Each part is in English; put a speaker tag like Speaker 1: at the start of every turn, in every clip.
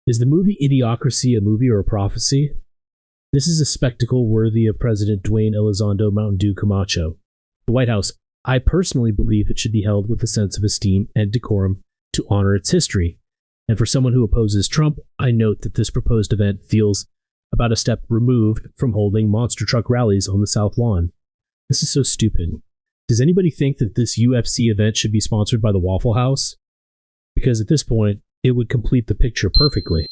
Speaker 1: Is the movie Idiocracy a movie or a prophecy? This is a spectacle worthy of President Dwayne Elizondo Mountain Dew Camacho. The White House, I personally believe it should be held with a sense of esteem and decorum to honor its history. And for someone who opposes Trump, I note that this proposed event feels about a step removed from holding monster truck rallies on the South Lawn. This is so stupid. Does anybody think that this UFC event should be sponsored by the Waffle House? Because at this point, it would complete the picture perfectly.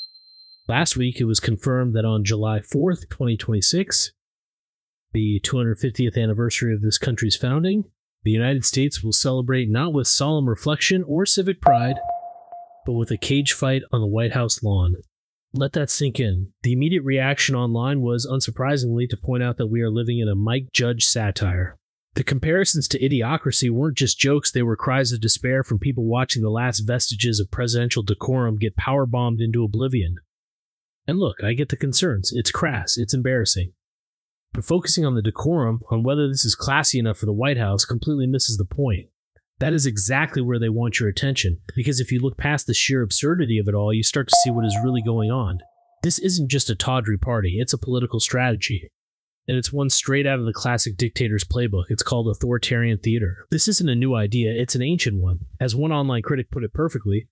Speaker 1: Last week, it was confirmed that on July 4th, 2026, the 250th anniversary of this country's founding, the United States will celebrate not with solemn reflection or civic pride, but with a cage fight on the White House lawn. Let that sink in. The immediate reaction online was, unsurprisingly, to point out that we are living in a Mike Judge satire. The comparisons to Idiocracy weren't just jokes, they were cries of despair from people watching the last vestiges of presidential decorum get powerbombed into oblivion. And look, I get the concerns. It's crass, it's embarrassing. But focusing on the decorum, on whether this is classy enough for the White House, completely misses the point. That is exactly where they want your attention, because if you look past the sheer absurdity of it all, you start to see what is really going on. This isn't just a tawdry party, it's a political strategy. And it's one straight out of the classic dictator's playbook. It's called authoritarian theater. This isn't a new idea, it's an ancient one. As one online critic put it perfectly,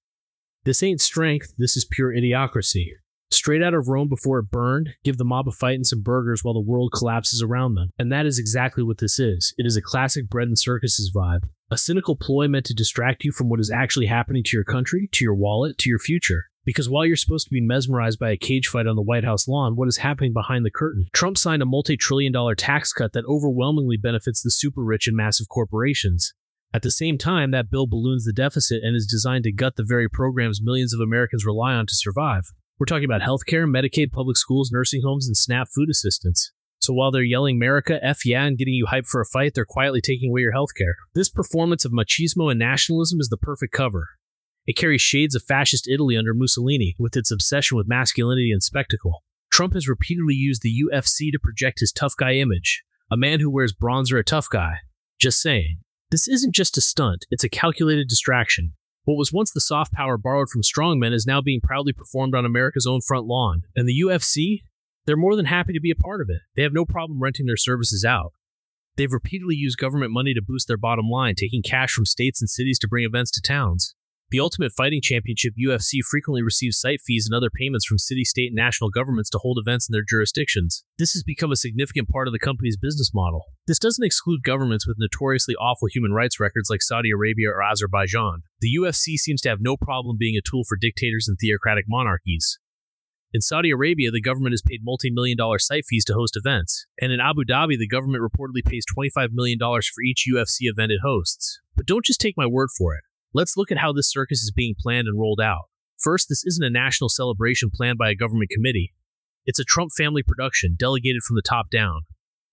Speaker 1: this ain't strength, this is pure idiocracy. Straight out of Rome before it burned, give the mob a fight and some burgers while the world collapses around them. And that is exactly what this is. It is a classic bread and circuses vibe. A cynical ploy meant to distract you from what is actually happening to your country, to your wallet, to your future. Because while you're supposed to be mesmerized by a cage fight on the White House lawn, what is happening behind the curtain? Trump signed a multi-trillion-dollar tax cut that overwhelmingly benefits the super rich and massive corporations. At the same time, that bill balloons the deficit and is designed to gut the very programs millions of Americans rely on to survive. We're talking about healthcare, Medicaid, public schools, nursing homes, and SNAP food assistance. So while they're yelling America, F yeah, and getting you hyped for a fight, they're quietly taking away your healthcare. This performance of machismo and nationalism is the perfect cover. It carries shades of fascist Italy under Mussolini, with its obsession with masculinity and spectacle. Trump has repeatedly used the UFC to project his tough guy image. A man who wears bronzer, a tough guy. Just saying. This isn't just a stunt, it's a calculated distraction. What was once the soft power borrowed from strongmen is now being proudly performed on America's own front lawn. And the UFC? They're more than happy to be a part of it. They have no problem renting their services out. They've repeatedly used government money to boost their bottom line, taking cash from states and cities to bring events to towns. The Ultimate Fighting Championship UFC frequently receives site fees and other payments from city, state, and national governments to hold events in their jurisdictions. This has become a significant part of the company's business model. This doesn't exclude governments with notoriously awful human rights records like Saudi Arabia or Azerbaijan. The UFC seems to have no problem being a tool for dictators and theocratic monarchies. In Saudi Arabia, the government has paid multi-million-dollar site fees to host events. And in Abu Dhabi, the government reportedly pays $25 million for each UFC event it hosts. But don't just take my word for it. Let's look at how this circus is being planned and rolled out. First, this isn't a national celebration planned by a government committee. It's a Trump family production, delegated from the top down.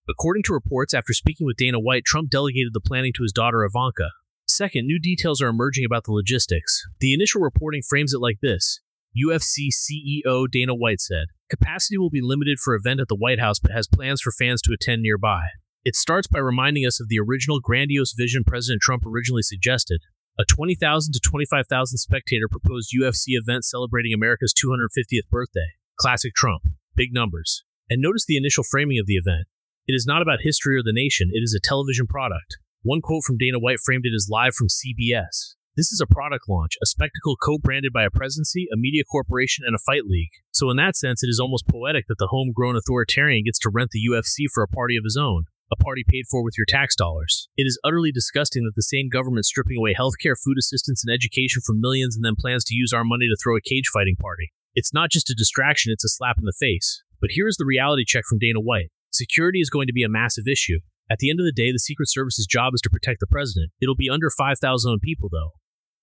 Speaker 1: According to reports, after speaking with Dana White, Trump delegated the planning to his daughter Ivanka. Second, new details are emerging about the logistics. The initial reporting frames it like this. UFC CEO Dana White said, "Capacity will be limited for event at the White House but has plans for fans to attend nearby." It starts by reminding us of the original grandiose vision President Trump originally suggested. A 20,000 to 25,000 spectator proposed UFC event celebrating America's 250th birthday. Classic Trump. Big numbers. And notice the initial framing of the event. It is not about history or the nation, it is a television product. One quote from Dana White framed it as live from CBS. This is a product launch, a spectacle co-branded by a presidency, a media corporation, and a fight league. So in that sense, it is almost poetic that the homegrown authoritarian gets to rent the UFC for a party of his own. A party paid for with your tax dollars. It is utterly disgusting that the same government stripping away healthcare, food assistance, and education from millions and then plans to use our money to throw a cage fighting party. It's not just a distraction, it's a slap in the face. But here's the reality check from Dana White. Security is going to be a massive issue. At the end of the day, the Secret Service's job is to protect the president. It'll be under 5,000 people, though.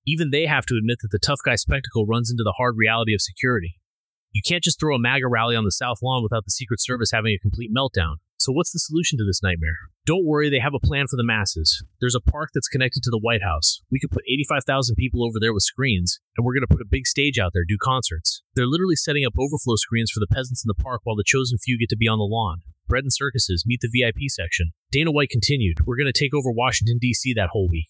Speaker 1: Even they have to admit that the tough guy spectacle runs into the hard reality of security. You can't just throw a MAGA rally on the South Lawn without the Secret Service having a complete meltdown. So what's the solution to this nightmare? Don't worry, they have a plan for the masses. There's a park that's connected to the White House. We could put 85,000 people over there with screens, and we're going to put a big stage out there, do concerts. They're literally setting up overflow screens for the peasants in the park while the chosen few get to be on the lawn. Bread and circuses, meet the VIP section. Dana White continued, "We're going to take over Washington, D.C. that whole week."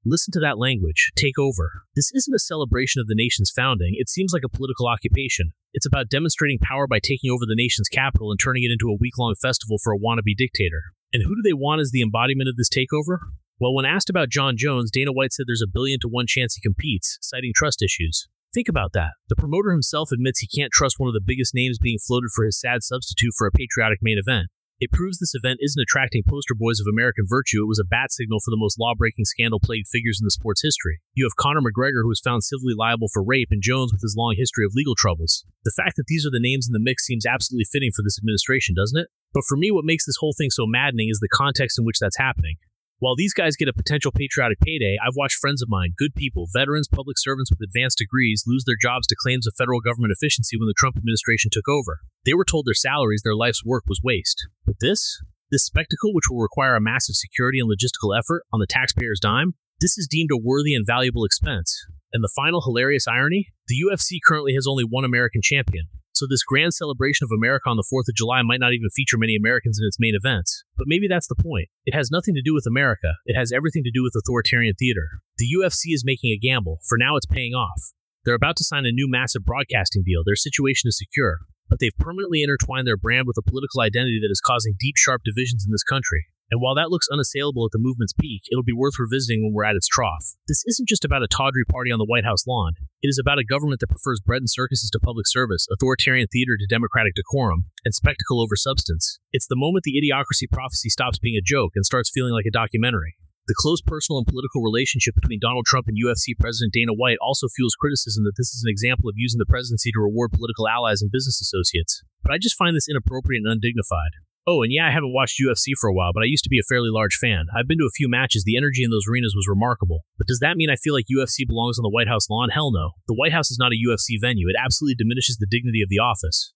Speaker 1: Listen to that language. Take over. This isn't a celebration of the nation's founding. It seems like a political occupation. It's about demonstrating power by taking over the nation's capital and turning it into a week-long festival for a wannabe dictator. And who do they want as the embodiment of this takeover? Well, when asked about John Jones, Dana White said there's a 1 to 1 chance he competes, citing trust issues. Think about that. The promoter himself admits he can't trust one of the biggest names being floated for his sad substitute for a patriotic main event. It proves this event isn't attracting poster boys of American virtue. It was a bat signal for the most law-breaking, scandal-plagued figures in the sport's history. You have Conor McGregor, who was found civilly liable for rape, and Jones with his long history of legal troubles. The fact that these are the names in the mix seems absolutely fitting for this administration, doesn't it? But for me, what makes this whole thing so maddening is the context in which that's happening. While these guys get a potential patriotic payday, I've watched friends of mine, good people, veterans, public servants with advanced degrees, lose their jobs to claims of federal government efficiency when the Trump administration took over. They were told their salaries, their life's work was waste. But this spectacle, which will require a massive security and logistical effort on the taxpayer's dime, this is deemed a worthy and valuable expense. And the final hilarious irony? The UFC currently has only one American champion. So this grand celebration of America on the 4th of July might not even feature many Americans in its main events. But maybe that's the point. It has nothing to do with America. It has everything to do with authoritarian theater. The UFC is making a gamble. For now, it's paying off. They're about to sign a new massive broadcasting deal. Their situation is secure. But they've permanently intertwined their brand with a political identity that is causing deep, sharp divisions in this country. And while that looks unassailable at the movement's peak, it'll be worth revisiting when we're at its trough. This isn't just about a tawdry party on the White House lawn. It is about a government that prefers bread and circuses to public service, authoritarian theater to democratic decorum, and spectacle over substance. It's the moment the Idiocracy prophecy stops being a joke and starts feeling like a documentary. The close personal and political relationship between Donald Trump and UFC President Dana White also fuels criticism that this is an example of using the presidency to reward political allies and business associates. But I just find this inappropriate and undignified. Oh, and yeah, I haven't watched UFC for a while, but I used to be a fairly large fan. I've been to a few matches. The energy in those arenas was remarkable. But does that mean I feel like UFC belongs on the White House lawn? Hell no. The White House is not a UFC venue. It absolutely diminishes the dignity of the office.